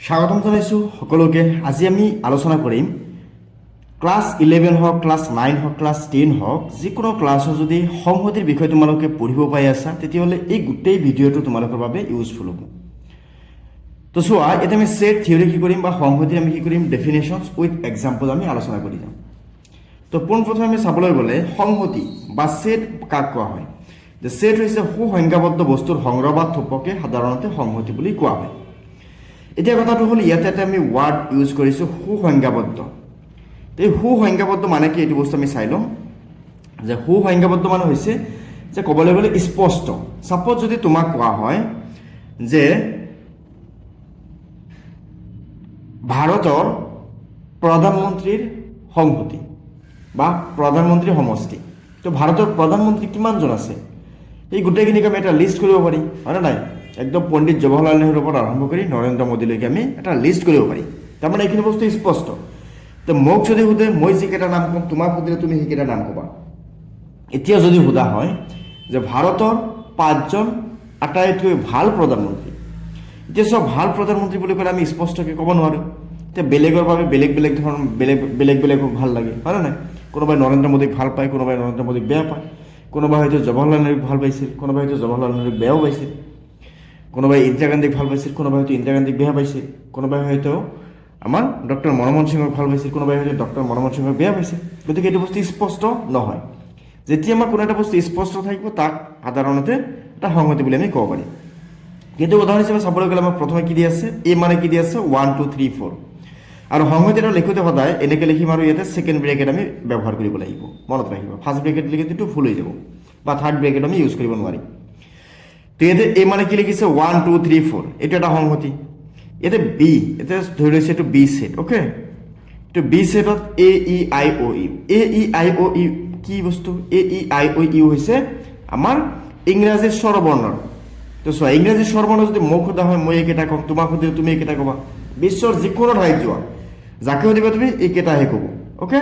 স্বাগতম জানাইছোঁ সকলোকে। আজি আমি আলোচনা কৰিম ক্লাছ 11 হওক, ক্লাছ 9 হওক, ক্লাছ 10 হওক, যিকোনো ক্লাছৰ যদি সংহতিৰ বিষয়ে তোমালোকে পঢ়িব পাই আছা তেতিয়াহ'লে এই গোটেই ভিডিঅ'টো তোমালোকৰ বাবে ইউজফুল হ'ব। তো চোৱা, এতিয়া আমি ছেট থিয়ৰী কি কৰিম বা সংহতিৰ আমি কি কৰিম ডেফিনেশ্যনছ উইথ এক্সাম্পল আমি আলোচনা কৰি যাম। তো পোনপ্ৰথমে আমি চাবলৈ গ'লে সংহতি বা ছেট কাক কোৱা হয়? যে ছেট হৈছে সুসংখ্যাবদ্ধ বস্তুৰ সংগ্ৰহ বা থোপকে সাধাৰণতে সংহতি বুলি কোৱা হয়। এতিয়া কথাটো হ'ল ইয়াতে এটা আমি ৱাৰ্ড ইউজ কৰিছোঁ সুসংখ্যাবদ্ধ। এই সুসংখ্যাবদ্ধ মানে কি এইটো বস্তু আমি চাই ল'ম। যে সুসংখ্যাবদ্ধ মানে হৈছে যে ক'বলৈ গ'লে স্পষ্ট। ছাপ'জ যদি তোমাক কোৱা হয় যে ভাৰতৰ প্ৰধানমন্ত্ৰীৰ সংহতি বা প্ৰধানমন্ত্ৰীৰ সমষ্টি, তো ভাৰতৰ প্ৰধানমন্ত্ৰী কিমানজন আছে এই গোটেইখিনিক আমি এটা লিষ্ট কৰিব পাৰিম, হয়নে নাই? একদম পণ্ডিত জৱাহৰলাল নেহৰুৰ পৰা আৰম্ভ কৰি নৰেন্দ্ৰ মোদীলৈকে আমি এটা লিষ্ট কৰিব পাৰিম। তাৰমানে এইখিনি বস্তু স্পষ্ট। তো মোক যদি সোধে মই যিকেইটা নাম ক'ম, তোমাক সুধিলে তুমি সেইকেইটা নাম ক'বা। এতিয়া যদি সোধা হয় যে ভাৰতৰ 5জন আটাইতকৈ ভাল প্ৰধানমন্ত্ৰী, এতিয়া চব ভাল প্ৰধানমন্ত্ৰী বুলি ক'লে আমি স্পষ্টকৈ ক'ব নোৱাৰোঁ। এতিয়া বেলেগৰ বাবে বেলেগ বেলেগ ধৰণৰ বেলেগ বেলেগ ভাল লাগে, হয়নে নাই? কোনোবাই নৰেন্দ্ৰ মোদীক ভাল পায়, কোনোবাই নৰেন্দ্ৰ মোদীক বেয়া পায়, কোনোবাই হয়তো জৱাহৰলাল নেহৰুক ভাল পাইছিল, কোনোবাই হয়তো জৱাহৰলাল নেহৰুক বেয়াও পাইছিল, কোনোবাই ইন্দিৰা গান্ধীক ভাল পাইছিল, কোনোবাই হয়তো ইন্দিৰা গান্ধীক বেয়া পাইছিল, কোনোবাই হয়তো আমাৰ ডক্টৰ মনমোহন সিঙক ভাল পাইছিল, কোনোবাই হয়তো ডক্টৰ মনমোহন সিঙক বেয়া পাইছিল। গতিকে এইটো বস্তু স্পষ্ট নহয়। যেতিয়া আমাৰ কোনো এটা বস্তু স্পষ্ট থাকিব তাক সাধাৰণতে এটা সংহতি বুলি আমি ক'ব পাৰিম। কিন্তু উদাহৰণ হিচাপে চাবলৈ গ'লে আমাৰ প্ৰথমে কি দি আছে, এ মানে কি দি আছে 1 2 3 4, আৰু সংহতি এটা লিখোঁতে সদায় এনেকৈ লিখিম আৰু ইয়াতে ছেকেণ্ড ব্ৰেকেট আমি ব্যৱহাৰ কৰিব লাগিব, মনত ৰাখিব। ফাৰ্ষ্ট ব্ৰেকেট লিখিলেতো ভুল হৈ যাব বা থাৰ্ড ব্ৰেকেট আমি ইউজ কৰিব নোৱাৰিম। তো ইয়াতে এ মানে কি লিখিছে 1 2 3 4, এইটো এটা সংহতি। ইয়াতে বি, এতিয়া ধৰি লৈছে এইটো বি ছেট, অ'কে? এইটো বি ছেটত এ E I O' U, A E I O' U কি বস্তু? এ ই আই অ' ইউ হৈছে আমাৰ ইংৰাজীৰ স্বৰবৰ্ণৰ। তো চোৱা, ইংৰাজী স্বৰবৰ্ণ যদি মোক সোধা হয় মই এইকেইটা ক'ম, তোমাক সুধিলে তুমি এইকেইটা ক'বা। বিশ্বৰ যিকোনো ঠাইত যোৱা যাকে সুধিবা তুমি এইকেইটাহে ক'ব, অ'কে?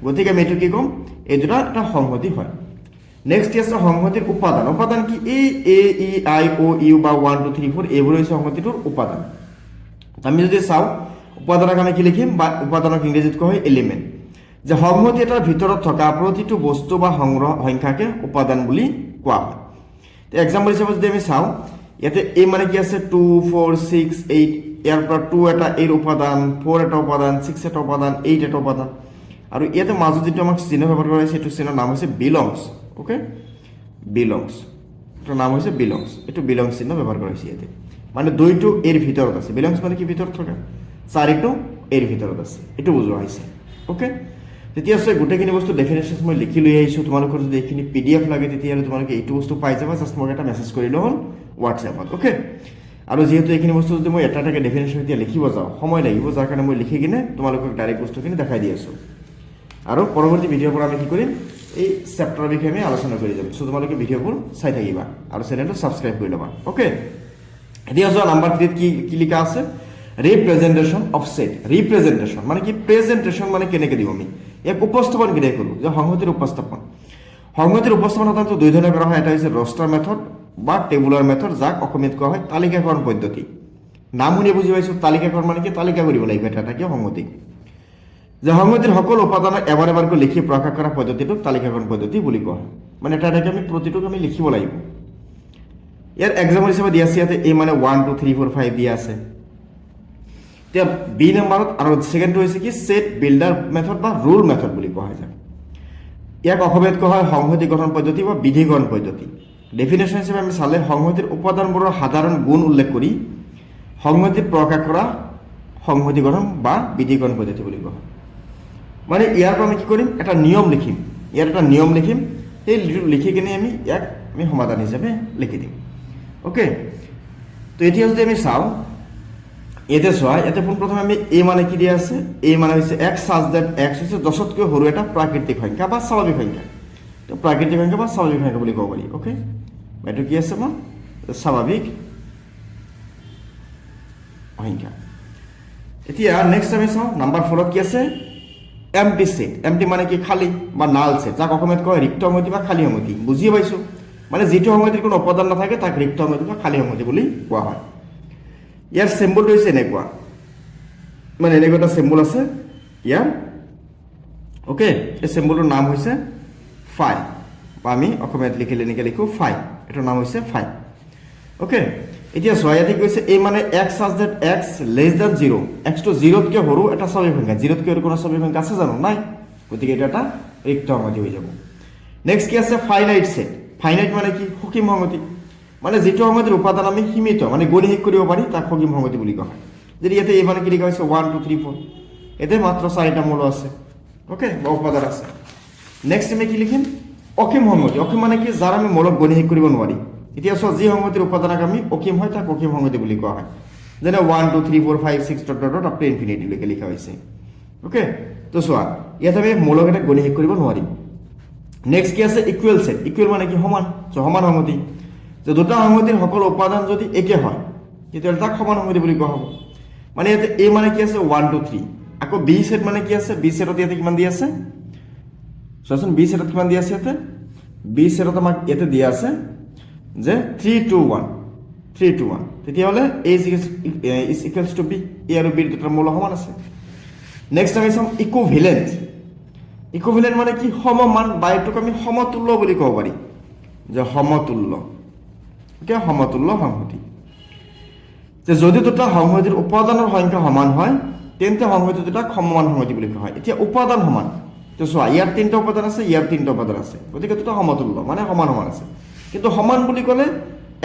গতিকে আমি এইটো কি ক'ম? এই দুটা এটা সংহতি হয়। নেক্সট আছে সংহতিৰ উপাদান। উপাদান কি? এই এ ই আই অ' ইউ বা 1 2 3 4 এইবোৰ হৈছে সংহতিটোৰ উপাদান। আমি যদি চাওঁ উপাদানক আমি কি লিখিম, বা উপাদানক ইংৰাজীত কোৱা হয় এলিমেণ্ট। যে সংহতি এটাৰ ভিতৰত থকা প্ৰতিটো বস্তু বা সংখ্যাকে উপাদান বুলি কোৱা হয়। এক্সাম্পল হিচাপে যদি আমি চাওঁ, ইয়াতে এ মানে কি আছে 2 4 6 8, ইয়াৰ পৰা 2 এটা এৰ উপাদান, 4 এটা উপাদান, 6 এটা উপাদান, 8 এটা উপাদান, আৰু ইয়াতে মাজত যিটো আমাক চিহ্ন ব্যৱহাৰ কৰা হৈছে সেইটো চিহ্নৰ নাম হৈছে বিলংছ, অ'কে? বিলংছ, এইটোৰ নাম হৈছে বিলংছ। এইটো বিলংছ চিহ্ন ব্যৱহাৰ কৰা হৈছে ইয়াতে, মানে 2টো এৰ ভিতৰত আছে। বিলংছ মানে কি? ভিতৰত থকা। 4টো এৰ ভিতৰত আছে, এইটো বুজোৱা হৈছে, অ'কে? তেতিয়া আছে গোটেইখিনি বস্তু ডেফিনেশ্যনছ মই লিখি লৈ আহিছোঁ। তোমালোকৰ যদি এইখিনি PDF লাগে তেতিয়াহ'লে তোমালোকে এইটো বস্তু পাই যাবা। জাষ্ট মোক এটা মেছেজ কৰিলে হ'ল হোৱাটছএপত, অ'কে? আৰু যিহেতু এইখিনি বস্তু যদি মই এটা এটাকৈ ডেফিনেশ্যন এতিয়া লিখিব যাওঁ সময় লাগিব, যাৰ কাৰণে মই লিখি কিনে তোমালোকক ডাইৰেক্ট বস্তুখিনি দেখাই দি আছোঁ। আৰু পৰৱৰ্তী ভিডিঅ'ৰ পৰা আমি কি কৰিম, এই চেপ্টাৰৰ বিষয়ে আমি আলোচনা কৰি যাম। চ' তোমালোকে ভিডিঅ'বোৰ চাই থাকিবা আৰু চেনেলটো ছাবস্ক্ৰাইব কৰি ল'বা, অ'কে? এতিয়া যোৱা নাম্বাৰ 3 কি লিখা আছে? Representation of set. ৰিপ্ৰেজেণ্টেশ্যন মানে কি? প্ৰেজেণ্টেশ্যন মানে কেনেকৈ দিম আমি ইয়াক উপস্থাপন কেনেকৈ কৰোঁ? যে সংহতিৰ উপস্থাপন। সংহতিৰ উপস্থাপন সাধাৰণতে 2 ধৰণে কৰা হয়। এটা হৈছে ৰষ্টাৰ মেথড বা টেবুলাৰ মেথড, যাক অসমীয়াত কোৱা হয় তালিকাকৰণ পদ্ধতি। নাম শুনি বুজি পাইছোঁ, তালিকাকৰণ মানে কি? তালিকা কৰিব লাগিব এটা এটাকৈ সংহতি। যে সংহতিৰ সকলো উপাদানক এবাৰ এবাৰকৈ লিখি প্ৰকাশ কৰা পদ্ধতিটোক তালিকাকৰণ পদ্ধতি বুলি কোৱা হয়। মানে এটা এটাকৈ আমি প্ৰতিটোক আমি লিখিব লাগিব। ইয়াৰ এক্সাম্পল হিচাপে দিয়া আছে ইয়াতে এ মানে 1 2 3 4 5 দিয়া আছে। এতিয়া বি নম্বৰত আৰু ছেকেণ্ডটো হৈছে কি? ছেট বিল্ডাৰ মেথড বা ৰুল মেথড বুলি কোৱা হয়। ইয়াক অসমীয়াত কোৱা হয় সংহতি গঠন পদ্ধতি বা বিধিকৰণ পদ্ধতি। ডেফিনেশ্যন হিচাপে আমি চালে সংহতিৰ উপাদানবোৰৰ সাধাৰণ গুণ উল্লেখ কৰি সংহতি প্ৰকাশ কৰা সংহতি গঠন বা বিধিকৰণ পদ্ধতি বুলি কোৱা হয়। মানে ইয়াৰ পৰা আমি কি কৰিম? এটা নিয়ম লিখিম, ইয়াৰ এটা নিয়ম লিখিম, সেই লিখি কিনে ইয়াক আমি সমাধান হিচাপে লিখি দিম, অ'কে? তো এতিয়া যদি আমি চাওঁ, ইয়াতে চোৱা, ইয়াতে পোনপ্ৰথমে আমি এ মানে কি দিয়া আছে? এ মানে হৈছে এক্স সাজ ডেট এক্স হৈছে 10তকৈ সৰু এটা প্ৰাকৃতিক সংখ্যা বা স্বাভাৱিক সংখ্যা। তো প্ৰাকৃতিক সংখ্যা বা স্বাভাৱিক সংখ্যা বুলি ক'ব পাৰি, অ'কে? এইটো কি আছে? আমাৰ স্বাভাৱিক সংখ্যা। এতিয়া নেক্সট আমি চাওঁ নাম্বাৰ 4ত কি আছে? MT set. এমটি মানে কি? খালী বা নাল ছেট, যাক অসমীয়াত কয় ৰিক্ত সংহতি বা খালী সংহতি। বুজিয়ে পাইছোঁ, মানে যিটো সংহতিৰ কোনো উপাদান নাথাকে তাক ৰিক্ত সংহতি বা খালী সংহতি বুলি কোৱা হয়। ইয়াৰ চিম্বলটো হৈছে এনেকুৱা, মানে এনেকুৱা এটা চিম্বল আছে ইয়াৰ ওকে এই চিম্বলটোৰ নাম হৈছে ফাই বা আমি অসমীয়াত লিখিলে এনেকৈ লিখোঁ ফাই এটাৰ নাম হৈছে ফাই ওকে এতিয়া চোৱা ইয়াতে কৈছে এই মানে x such that x less than 0 এক্সটো 0তকৈ সৰু এটা স্বাভাৱিক সংখ্যা 0তকৈ সৰু কোনো স্বাভাৱিক সংখ্যা আছে জানো নাই গতিকে এটা এটা ৰিক্ত সংহতি হৈ যাব নেক্সট কি আছে ফাইনাইট সেট ফাইনাইট মানে কি সসীম সংহতি মানে যিটো সংহতিৰ উপাদান আমি সীমিত মানে গণি শেষ কৰিব পাৰি তাক সসীম সংহতি বুলি কোৱা হয় যদি ইয়াতে এই মানে কি লিখা হৈছে 1 2 3 4 এতে মাত্ৰ 4টা মূল আছে ওকে বা উপাদান আছে নেক্সট আমি কি লিখিম অসীম সংহতি অসীম মানে কি যাৰ আমি মূলক গণি শেষ কৰিব নোৱাৰি এতিয়া চোৱা যি সংহতিৰ উপাদানক আমি অসীম হয় তাক অসীম সংহতি বুলি কোৱা হয় যেনে 1 2 3 4 5 6 dot dot up to infinity লৈকে লিখা হৈছে ওকে তো চোৱা ইয়াত আমি মূলক এটা গণি শেষ কৰিব নোৱাৰিম নেক্সট কি আছে ইকুৱেল সেট ইকুৱেল মানে কি সমান সমান সংহতি যে দুটা সংহতিৰ সকলো উপাদান যদি একে হয় তেতিয়াহ'লে তাক সমান সংহতি বুলি কোৱা হ'ব মানে ইয়াতে এ মানে কি আছে 1 2 3 আকৌ বি সেট মানে কি আছে বি সেটত ইয়াতে কিমান দি আছে চোৱাচোন বি সেটত কিমান দি আছে ইয়াতে বি সেটত আমাক ইয়াতে দিয়া আছে যে 3 2 1 3 2 1 তেতিয়াহ'লে a is equals to b a আৰু b দুটাৰ মূল সমান আছে নেক্সট আমি চাম ইকুইভেলেন্ট ইকুইভেলেন্ট মানে কি সমমান বা এটোক আমি সমতুল্য বুলি ক'ব পাৰি যে সমতুল্য কি সমতুল্য সংহতি যে যদি দুটা সংহতিৰ উপাদানৰ সংখ্যা সমান হয় তেন্তে সংহতি দুটা সমমান সংহতি বুলি কোৱা হয় এতিয়া উপাদান সমান তো চোৱা ইয়াৰ তিনিটা উপাদান আছে ইয়াৰ তিনিটা উপাদান আছে গতিকে দুটা সমতুল্য মানে সমান সমান আছে কিন্তু সমান বুলি ক'লে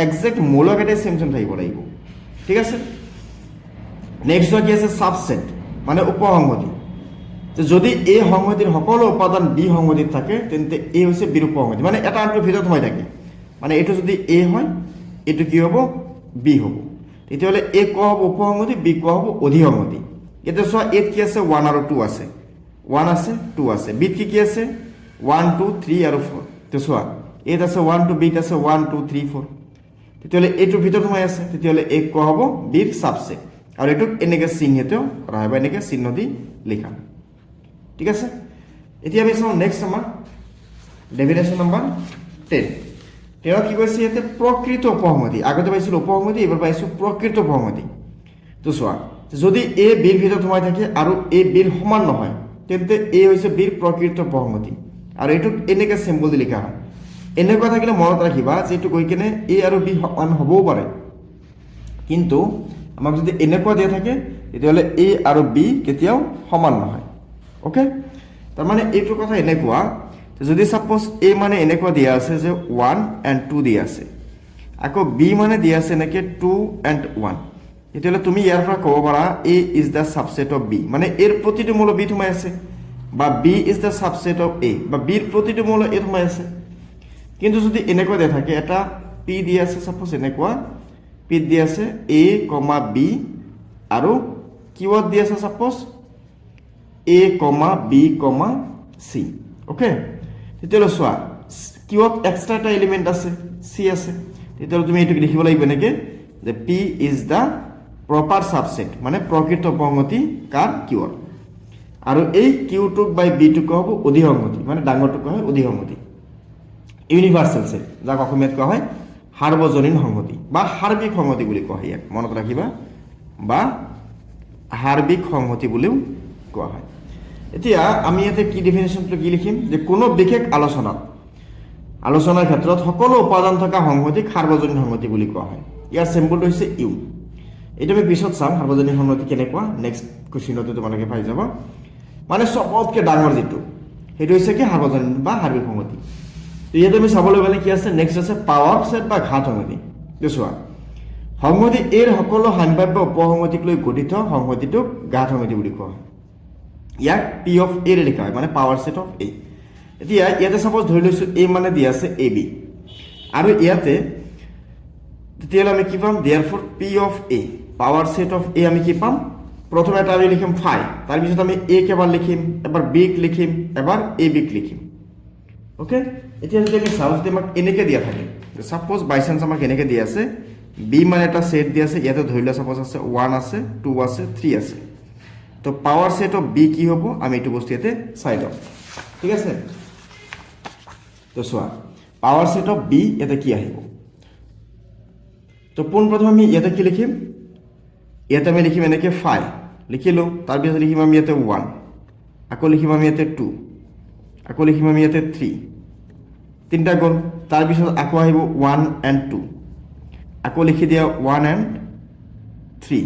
এক্সাক্ট মূলক এটা সেম সেম থাকিব লাগিব ঠিক আছে নেক্সট কি আছে সাবসেট মানে উপসংহতি যদি এ সংহতিৰ সকলো উপাদান বি সংহতিত থাকে তেন্তে এ হৈছে বি উপসংহতি মানে এটা আনটোৰ ভিতৰত সোমাই থাকে মানে এটো যদি এ হয় এটো কি হ'ব বি হ'ব তেতিয়াহ'লে এ কোৱা হ'ব উপসংহতি বি কোৱা হ'ব অধিসংহতি এতিয়া চোৱা এত কি আছে 1 আৰু 2 আছে 1 আছে 2 আছে বিত কি আছে 1 2 3 আৰু 4 তো চোৱা এত আছে 1 2 বিত আছে 1 2 3 4 তেতিয়াহ'লে এটোৰ ভিতৰত সোমাই আছে তেতিয়াহ'লে এ কোৱা হ'ব বিৰ সাবসেট আৰু এটোক এনেকৈ চিহ্নিত কৰা হয় বা এনেকৈ চিহ্ন দি লিখা ঠিক আছে এতিয়া আমি চাওঁ নেক্সট আমাৰ ডেফিনেশ্যন নম্বৰ 10 তেও কি কৈছে ইয়াতে প্ৰকৃত উপসংহতি আগতে পাইছিল উপসংহতি এবাৰ পাইছো প্ৰকৃত উপসংহতি তো চোৱা যদি এ বিৰ ভিতৰত সোমাই থাকে আৰু এ বিৰ সমান নহয় তেন্তে এ হৈছে বিৰ প্ৰকৃত উপসংহতি আৰু এটোক এনেকৈ সিম্বল দি লিখা হয় এনেকুৱা থাকিলে মনত ৰাখিবা যে এটো গৈ কেনে এ আৰু বি সমান হ'বও পাৰে কিন্তু আমাক যদি এনেকুৱা দিয়া থাকে তেতিয়াহ'লে এ আৰু বি কেতিয়াও সমান নহয় ওকে তাৰ মানে এইটো কথা এনেকুৱা যদি সাপোজ এ মানে এনেকুৱা দিয়া আছে যে 1 and 2 দিয়া আছে আকৌ বি মানে দিয়া আছে এনেকৈ 2 and 1 তেতিয়াহ'লে তুমি ইয়াৰ পৰা ক'ব পাৰা A is the subset of B মানে এৰ প্ৰতিটো মূল বি সোমাই আছে বা B is the subset of A বা বিৰ প্ৰতিটো মূল এ সোমাই আছে কিন্তু যদি এনেকুৱা দিয়া থাকে এটা পি দিয়া আছে সাপোজ এনেকুৱা পি দিয়া আছে এ কমা বি আৰু কিৱৰ্ড দিয়া আছে সাপোজ এ কমা বি কমা সি ওকে তেতিয়াহ'লে চোৱা কিৱৰ্ড এক্সট্ৰা এটা এলিমেণ্ট আছে সি আছে তেতিয়াহ'লে তুমি এইটো লিখিব লাগিব এনেকৈ যে P is the proper subset মানে প্ৰকৃত উপসংহতি কাৰ কিৱৰ্ড আৰু এই কিউটোক বাই বিটোক কোৱা হ'ব অধিসংহতি মানে ডাঙৰটোক কোৱা হয় অধিসংহতি ইউনিভাৰ্চেল সেট যাক অসমীয়াত কোৱা হয় সাৰ্বজনীন সংহতি বা সাৰ্বিক সংহতি বুলি কোৱা হয় ইয়াক মনত ৰাখিবা বা সাৰ্বিক সংহতি বুলিও কোৱা হয় এতিয়া আমি ইয়াতে কি ডেফিনেশ্যনটো কি লিখিম যে কোনো বিশেষ আলোচনাৰ ক্ষেত্ৰত সকলো উপাদান থকা সংহতিক সাৰ্বজনীন সংহতি বুলি কোৱা হয় ইয়াৰ চিম্বলটো হৈছে ইউ এইটো আমি পিছত চাম সাৰ্বজনীন সংহতি কেনেকুৱা নেক্সট কুৱেশ্যনতে তোমালোকে পাই যাবা মানে সবতকৈ ডাঙৰ যিটো সেইটো হৈছে কি সাৰ্বজনীন বা সাৰ্বিক সংহতি ইয়াতে আমি চাবলৈ গ'লে কি আছে নেক্সট আছে পাৱাৰ সেট বা ঘাত সংহতি চোৱা সংহতি এৰ সকলো সাম্ভাব্য উপসংহতিক লৈ গঠিত সংহতিটোক ঘাত সংহতি বুলি কোৱা হয় ইয়াক পি অফ এ লিখা হয় মানে পাৱাৰ সেট অফ এ এতিয়া ইয়াতে সাপোজ ধৰি লৈছো এ মানে দিয়া আছে এ বি আৰু ইয়াতে তেতিয়াহ'লে আমি কি পাম therefore P of A power set of A আমি কি পাম প্ৰথমে এটা আমি লিখিম ফাই তাৰপিছত আমি এ ক এবাৰ লিখিম এবাৰ বি ক লিখিম এবাৰ এ বি ক লিখিম ওকে এতিয়া যদি আমি চাওঁ যদি আমাক এনেকৈ দিয়া থাকে সাপোজ বাই চান্স আমাক এনেকৈ দিয়া আছে বি মানে এটা সেট দিয়া আছে ইয়াতে ধৰি লোৱা সাপোজ আছে 1 আছে 2 আছে 3 আছে তো পাৱাৰ সেট অফ বি কি হ'ব আমি এইটো বস্তু ইয়াতে চাই লওঁ ঠিক আছে তো চোৱা পাৱাৰ সেট অফ বি ইয়াতে কি আহিব তো পোনপ্ৰথমে আমি ইয়াতে কি লিখিম ইয়াতে আমি লিখিম এনেকৈ ফাই লিখিলোঁ তাৰপিছত লিখিম আমি ইয়াতে 1 আকৌ লিখিম আমি ইয়াতে 2 আকৌ লিখিম আমি ইয়াতে 3 তিনিটা গ'ল তাৰপিছত আকৌ আহিব 1 and 2 আকৌ লিখি দিয়া 1 and 3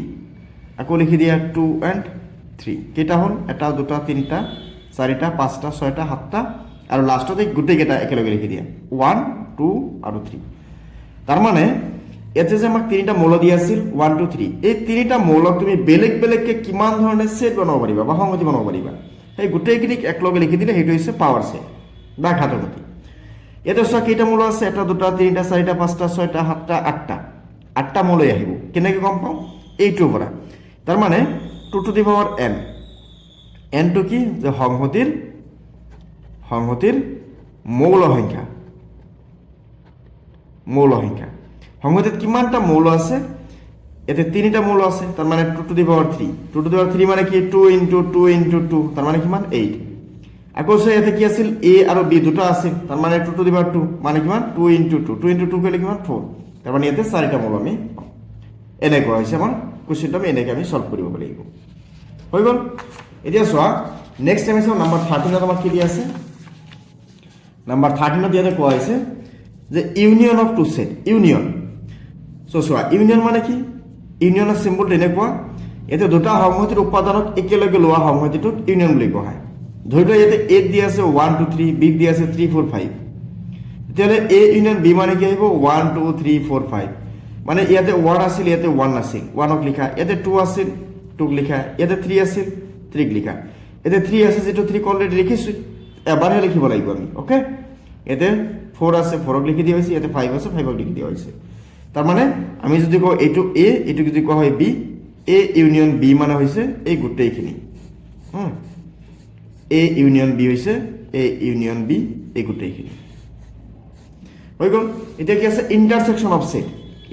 আকৌ লিখি দিয়া 2 and 3 কেইটা হ'ল এটা দুটা তিনিটা চাৰিটা পাঁচটা ছয়টা সাতটা আৰু লাষ্টতে গোটেইকেইটা একেলগে লিখি দিয়া 1 2 আৰু 3 তাৰমানে ইয়াতে যে আমাক তিনিটা মৌল দিয়া আছিল 1 2 3 এই তিনিটা মৌলক তুমি বেলেগ বেলেগকৈ কিমান ধৰণে ছেট বনাব পাৰিবা বা সংহতি বনাব পাৰিবা সেই গোটেইখিনিক একেলগে লিখি দিলে সেইটো হৈছে পাৱাৰ ছেট বা ঘাতকগতি ইয়াতে চোৱা কেইটা মৌল আছে এটা দুটা তিনিটা চাৰিটা পাঁচটা ছয়টা সাতটা আঠটা মৌলই আহিব কেনেকৈ গম পাওঁ এইটোৰ পৰা তাৰমানে 2 to the power n nটো কি যে সংহতিৰ মৌল সংখ্যা সংহতিত কিমানটা মৌল আছে এতে তিনিটা মৌল আছে তার মানে 2 to the power 3 2 to the power 3 মানে কি 2 into 2 into 2 তার মানে কিমান 8 আকৌ এতে কি আছিল a আৰু b দুটো আছিল তার মানে 2 to the power 2 মানে কিমান 2 into 2 2 into 2 কৰিলে কিমান 4 তাৰ মানে এতে চাৰিটা মৌল আমি এনেকুৱা হৈছে আমাৰ কোৱেশ্চনটো আমি এনেকৈ আমি সলভ কৰিব লাগিব হৈ গ'ল এতিয়া চোৱা নেক্সট টাইম আছে নাম্বাৰ 13 আমাৰ কি দিয়া আছে নাম্বাৰ 13 ইয়াতে কোৱা হৈছে যে union of two set union চোৱা ইউনিয়ন মানে কি ইউনিয়নৰ সিম্বল তেনেকুৱা এতে দুটা সংহতিৰ উপাদানক একেলগে লোৱা সংহতিটোক ইউনিয়ন বুলি কোৱা হয় ধৰি লোৱা ইয়াতে a দিয়া আছে 1 2 3 b দিয়া আছে 3 4 5 তেতিয়াহ'লে a ইউনিয়ন b মানে কি আহিব 1 2 3 4 5 মানে ইয়াতে 1 আছিল ইয়াতে 1 আছিল 1ক লিখা ইয়াতে 2 আছিল 2ক লিখা ইয়াতে 3 আছিল 3ক লিখা ইয়াতে 3 আছে যেটো 3 অলৰেডি লিখিছো এবাৰহে লিখিব লাগিব আমি ওকে ইয়াতে 4 আছে 4ক লিখি দিয়া হৈছে ইয়াতে 5 আছে 5ক লিখি দিয়া হৈছে তার মানে আমি যদি কও এটো a এটো যদি কোৱা হয় b a ইউনিয়ন b মানে হৈছে এই গোটেইখিনি a ইউনিয়ন b হৈছে a ইউনিয়ন b এই গোটেইখিনি হৈ গ'ল এতিয়া কি আছে ইন্টারসেকশন অফ সেট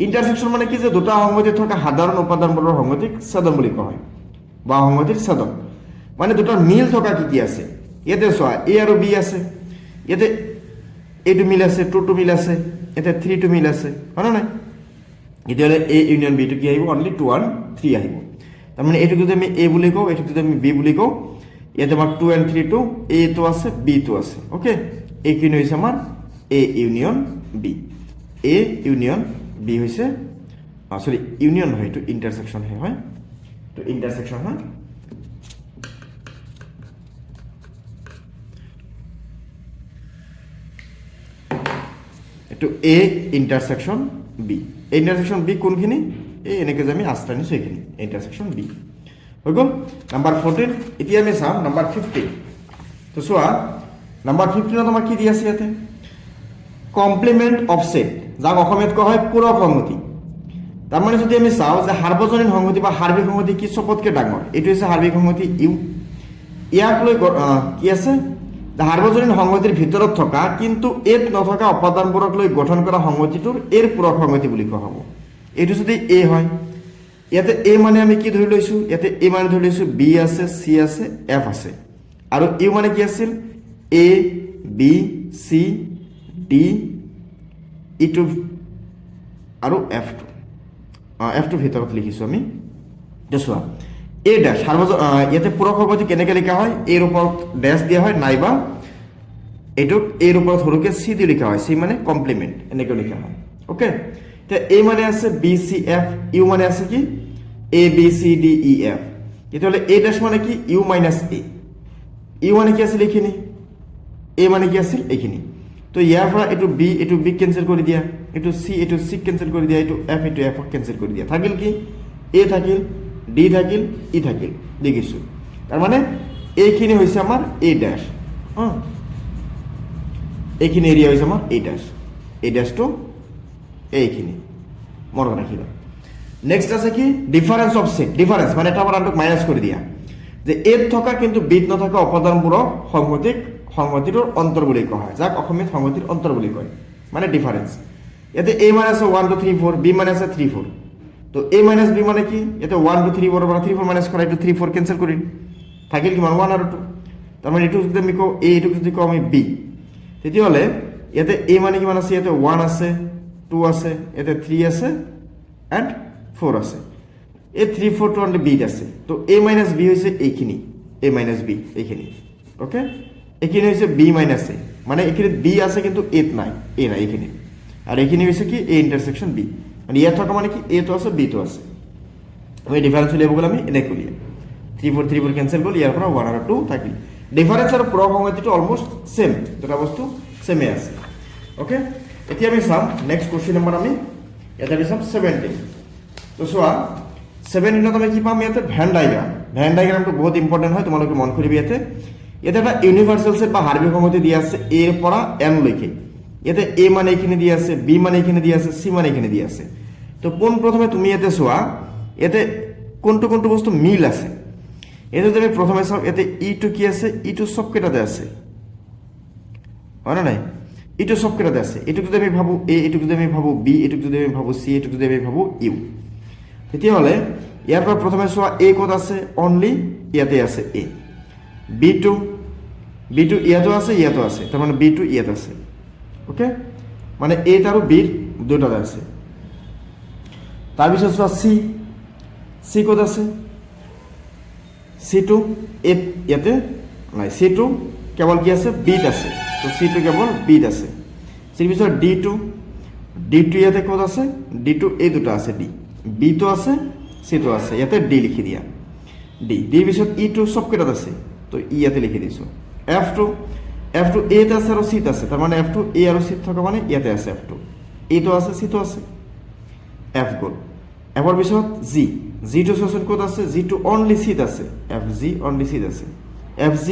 ইন্টারসেকশন মানে কি যে দুটা সংহতি থকা সাধাৰণ উপাদানবোৰৰ সংহতিক ছেদন বুলি কোৱা হয় বা সংহতিৰ ছেদন মানে দুটা মিল থকা কি আছে ইয়াতে চোৱা a আৰু b আছে ইয়াতে a টু মিল আছে 2 টু মিল আছে ইয়াতে 3 টু মিল আছে হয় না ইতিয়ালে a ইউনিয়ন b টু কি আহিব অনলি 2 and 3 আহিব তাৰ মানে এটো যদি আমি a বুলি কও এটো যদি আমি b বুলি কও ইয়াতে আমাৰ 2 and 3 টু a তো আছে b তো আছে ওকে এই কি হৈছে আমাৰ a union b a union b হৈছে সরি ইউনিয়ন হয় তো ইন্টারসেকশন হয় তো ইন্টারসেকশন হয় to a intersection b intersection b কোনখিনি এই এনেকে যে আমি আস্তানি সেইখিনি intersection b হৈ গল নাম্বার 14 এতিয়া আমি চাম নাম্বার 15 তো সোয়া নাম্বার 15 তোমার কি দিয়া আছে ইয়াতে কমপ্লিমেন্ট অফ সেট যাক অসমীয়াত কোৱা হয় পূৰক সংহতি তাৰ মানে যদি আমি চাও যে সাৰ্বজনীন সংহতি বা সাৰ্বিক সংহতি কি সবতকে ডাঙৰ এটো হৈছে সাৰ্বিক সংহতি ইউ ইয়াক লৈ কি আছে সাৰ্বজনীন সংহতিৰ ভিতৰত থকা কিন্তু এত নথকা উপাদানবোৰক লৈ গঠন কৰা সংহতিটোৰ এৰ পূৰক সংহতি বুলি কোৱা হ'ব এটো যদি এ হয় ইয়াতে এ মানে আমি কি ধৰি লৈছো ইয়াতে এ মানে ধৰি লৈছো বি আছে সি আছে এফ আছে আৰু ইউ মানে কি আছিল এ বি সি ডি ই2 আৰু এফ2 এফ2 ভিতৰত লিখিছো আমি দেখুৱা এ ড্যাশ ইয়াতে পূৰক সংহতি কেনেকৈ লিখা হয় এৰ ওপৰত ড্যাশ দিয়া হয় নাইবা এটো এৰ ওপৰত হৰকে সি দি লিখা হয় সি মানে কমপ্লিমেন্ট এনেকৈ লিখা হয় ওকে তে এ মানে আছে বি সি এফ ইউ মানে আছে কি A B C D E F এতলে a dash মানে কি ইউ মাইনাস এ ইউ মানে কি আছিল এইখিনি এ মানে কি আছিল এইখিনি তো ইয়াৰ পৰা এটো বি ক্যান্সেল কৰি দিয়া এটো সি ক্যান্সেল কৰি দিয়া এটো এফ ক্যান্সেল কৰি দিয়া থাকিল কি এ থাকিল ডি থাকিল ই থাকিল দেখিছো তাৰ মানে এইখিনি হৈছে আমাৰ এ ড্যাশ এইখিনি এৰিয়া হৈছে আমাৰ এ ড্যাশ টু এইখিনি মনত ৰাখিবা নেক্সট আছে কি ডিফাৰেন্স অফ সেট ডিফাৰেন্স মানে এটা আনটোক মাইনাস কৰি দিয়া যে এত থকা কিন্তু বিত নথকা উপাদানবোৰক সংহতিৰ অন্তৰ বুলি কোৱা হয় যাক অসমীয়াত সংহতিৰ অন্তৰ বুলি কয় মানে ডিফারেন্স ইয়াতে a মানে আছে 1 2 3 4 b মানে আছে 3 4 তো a মাইনাস b মানে কি ইয়াতে 1 2 3 4 3 4 মাইনাস করা এটো 3 4 ক্যান্সেল করি থাকিল কি মান 1 আৰু 2 তাৰ মানে এটো যদি আমি কও a এটো যদি কও আমি b তেতিয়াহলে ইয়াতে a মানে কি মান আছে ইয়াতে 1 আছে 2 আছে ইয়াতে 3 আছে এন্ড 4 আছে এই 3 4 টো অনলি বিত আছে তো a মাইনাছ b হৈছে এইখিনি a মাইনাছ b এইখিনি ওকে এইখিনি হৈছে b মাইনাছ a মানে এইখিনি b আছে কিন্তু a নাই a নাই এইখিনি আর এইখিনি হৈছে কি a ইন্টারসেকশন b মানে ইয়াত থকা মানে কি a তো আছে b তো আছে আমি ডিফারেন্স উলিয়াব গ'লে আমি এনেকৈ উলিয়াম 3 4 3 4 কেনসেল গ'ল ইয়াৰ পৰা 1 আৰু 2 থাকিল ডিফাৰেন্স আৰু প্ৰবংগতিটো অলমোস্ট সেম দুটা বস্তু সেমে আছে ওকে এতিয়া আমি চাম নেক্সট কোশ্চেন নম্বৰ আমি এটা আমি চাম 17 তো চোৱা 17 আমি কি পাম ইয়াতে ভেন ডায়াগ্ৰামটো বহুত ইম্পৰ্টেন্ট হয় তোমালোকে মন কৰিবি ইয়াতে এটা ইউনিভাৰ্সাল সেট বা হাৰ্বিক সংহতি দিয়া আছে a এৰ পৰা n লৈকে ইয়াতে a মানে এখানে দিয়া আছে b মানে এখানে দিয়া আছে c মানে এখানে দিয়া আছে তো কোন প্রথমে তুমি ইয়াতে চোৱা ইয়াতে কোনটো কোনটো বস্তু মিল আছে এটা যদি আমি প্রথমে চাও এতে ই টু কি আছে ই টু সব কেটাতে আছে হয় না নাই ই টু সব কেটাতে আছে এটুকু যদি আমি ভাবো এ এটুকু যদি আমি ভাবো বি এটুকু যদি আমি ভাবো সি এটুকু যদি আমি ভাবো ইউ তেতিয়া হলে ইয়াৰ পৰা প্ৰথমে চোৱা এ কত আছে অনলি ইয়াতে আছে এ বি2 ইয়াতো আছে তার মানে বি2 ইয়াত আছে ওকে মানে এ আৰু বি দুটাতে আছে তাৰপিছত চোৱা সি কত আছে C2 ইয়াতে নাই C2 কেবল কি আছে বিট আছে তো C2 কেবল বিট আছে তাৰপিছত D2 ইয়াতে কত আছে D2 এই দুটা আছে D B তো আছে C তো আছে ইয়াতে D লিখি দিয়া D পিছত E2 সব কেটাত আছে তো E ইয়াতে লিখি দিছো F2 A তে আছে আৰু C তে আছে তাৰ মানে F2 A আৰু C থকা মানে ইয়াতে আছে F2 A তো আছে C তো আছে F গ'ল এবাৰ পিছত G to সসন কত আছে G2 অনলি C তে আছে FG অনলি C তে আছে FG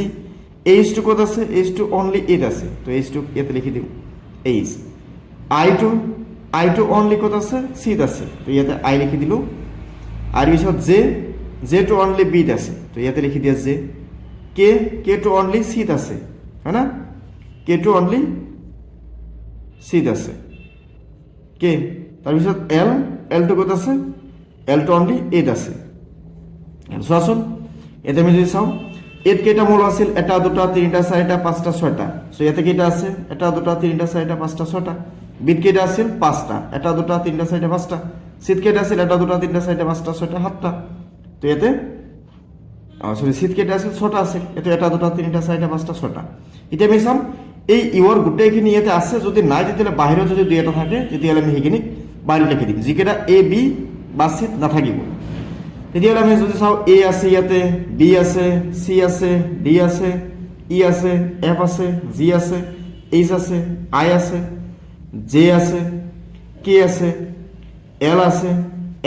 H2 কত আছে H2 অনলি A তে আছে তো H2 ইয়াতে লিখি দিও H I2 অনলি কত আছে C তে আছে তো ইয়াতে I লিখি দিলো আর পিছত J2 অনলি B তে আছে তো ইয়াতে লিখি দিয়া J K2 অনলি C তে আছে है ना K2 অনলি C তে আছে K তাৰ পিছত L2 কত আছে L2 অনলি 8 আছে চোৱাচোন এটা আমি যদি চাও 8 কেইটা মূল আছিল এটা দুটা তিনিটা চাৰিটা পাঁচটা ছয়টা সো ইয়াতে কেইটা আছে এটা দুটা তিনিটা চাৰিটা পাঁচটা ছয়টা বিট কেইটা আছিল পাঁচটা এটা দুটা তিনিটা চাৰিটা পাঁচটা সিট কেইটা আছিল এটা দুটা তিনিটা চাৰিটা পাঁচটা ছয়টা সাতটা তো ইয়াতে সৰি সিট কেইটা আছিল ছটা আছিল এটা এটা দুটা তিনিটা চাৰিটা পাঁচটা ছয়টা এতিয়া আমি চাম এই ইওৰ গোটেইখিনি ইয়াতে আছে যদি নাই তেতিয়াহ'লে বাহিৰত যদি দুই এটা থাকে তেতিয়াহ'লে আমি সেইখিনি বাহিৰত লিখি দিম যিকেইটা এ বি বা সিট নাথাকিব তেতিয়াহ'লে আমি যদি চাওঁ এ আছে ইয়াতে বি আছে সি আছে ডি আছে ই আছে এফ আছে জি আছে এইচ আছে আই আছে জে আছে কে আছে এল আছে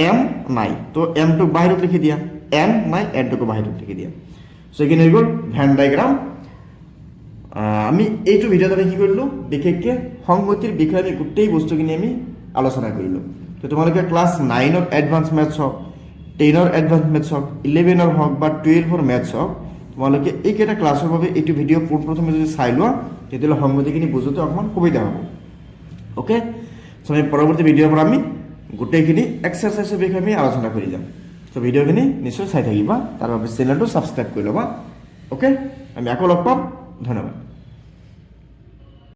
এম নাই তো এমটো বাহিৰত লিখি দিয়া এন নাই এনটোকে বাহিৰত লিখি দিয়া সো এইখিনি হৈ গ'ল ভেন ডায়াগ্ৰাম আমি এইটো ভিডিঅ'ত আমি কি কৰিলোঁ বিশেষকৈ সংগতিৰ বিষয়ে আমি গোটেই বস্তুখিনি আমি আলোচনা কৰিলোঁ তো তোমালোকে ক্লাছ 9ৰ এডভান্স মেথছ হওক 10ৰ এডভান্স মেথছ হওক 11ৰ হওক বা 12ৰ মেথছ হওক তোমালোকে এইকেইটা ক্লাছৰ বাবে এইটো ভিডিঅ' পোনপ্ৰথমে যদি চাই লোৱা তেতিয়াহ'লে সংগতিখিনি বুজোতে অকণমান সুবিধা হ'ব ওকে সো আমি পৰৱৰ্তী ভিডিঅ'ৰ পৰা আমি গোটেইখিনি এক্সাৰচাইজৰ বিষয়ে আমি আলোচনা কৰি যাম তো ভিডিঅ'খিনি নিশ্চয় চাই থাকিবা তাৰ বাবে চেনেলটো ছাবস্ক্ৰাইব কৰি ল'বা ওকে আমি আকৌ লগ পাম ধন্যবাদ